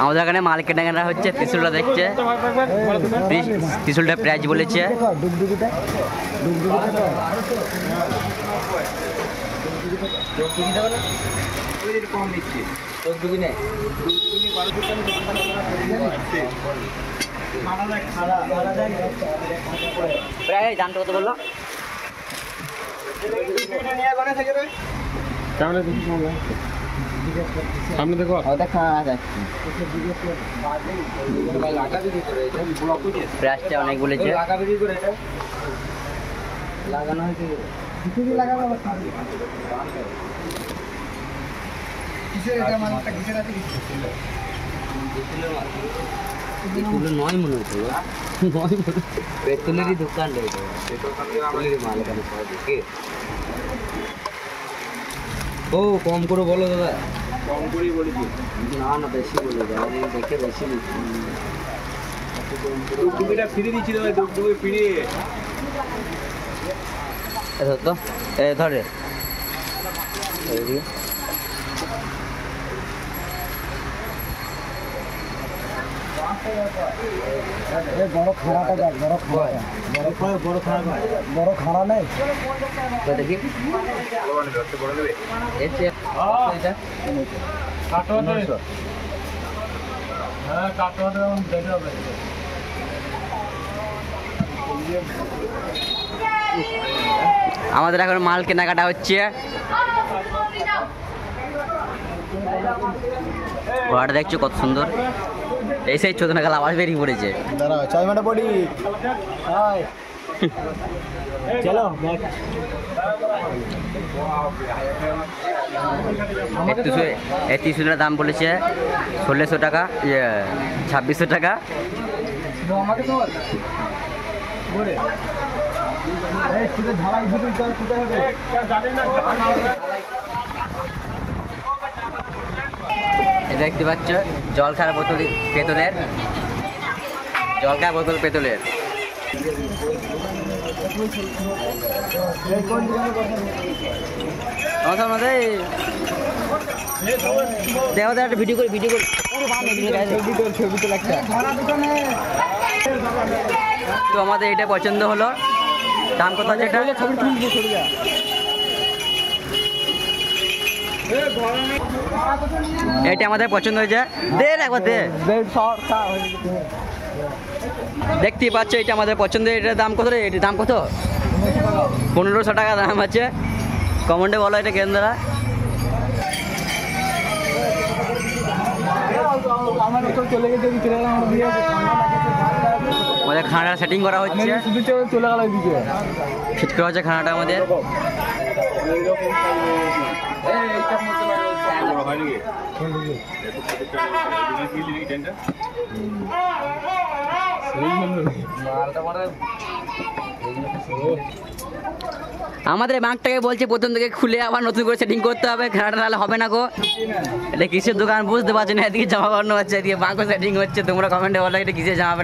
আমাদের এখানে মাল কেনাকাটা হচ্ছে। ত্রিশুলটা দেখছে, ত্রিশুলটা প্রাইস বলেছে। প্রায় দামটা কত বললো? সামনে দেখো প্রাইসটা অনেক বলেছে। লাগানো হয়েছে নয় মনে হচ্ছে, পেট্রোলেরই দোকান ও কম করে বলো দাদা। কম করেই বলেছি। না না বেশি বলে দাদা, দেখে বেশি ডুবডুবিটা ফিরে দিচ্ছি দাদা, ডুবডুবি ফিরে তো এ ধরে বড় খাড়াটা দেখ, বড় খাড়া নেই তো দেখি আমাদের এখন মাল কেনাকাটা হচ্ছে। ঘোড়াটা দেখছো কত সুন্দর, এই সেই 14 কাল আবার বেরিয়ে পড়েছে। দাঁড়াও চাই মাটা পড়ি চলো। এই ত্রিশুলের দাম বলেছে 1600 টাকা, 2600 টাকা। দেখতে পাচ্ছ জল খাওয়ার বোতল পেতলের, জল খাওয়ার বোতল পেতলের। দেখো একটা ভিডিও করি তো আমাদের এটা পছন্দ হলো। দাম কত আছে এটা? এটা আমাদের পছন্দ হয়েছে। দেখতেই পাচ্ছ এটা আমাদের পছন্দের। এটার দাম কত রে? এটার দাম কত? 1500 টাকা দাম আছে। কমেন্টে বলো এটা কেন দ্বারা। আমাদের খানাটা সেটিং করা হচ্ছে, ফিট করা হচ্ছে খানাটা আমাদের। আমাদের বাঁকটাকে বলছে প্রথম থেকে খুলে আবার নতুন করে সেটিং করতে হবে, খানাটা নাহলে হবে না গো। এটা কিসের দোকান বুঝতে পারছি না, এদিকে জামা বানানো হচ্ছে, এদিকে বাঁকও সেটিং হচ্ছে। তোমরা কমেন্টে বলো এটা কিসের জামা।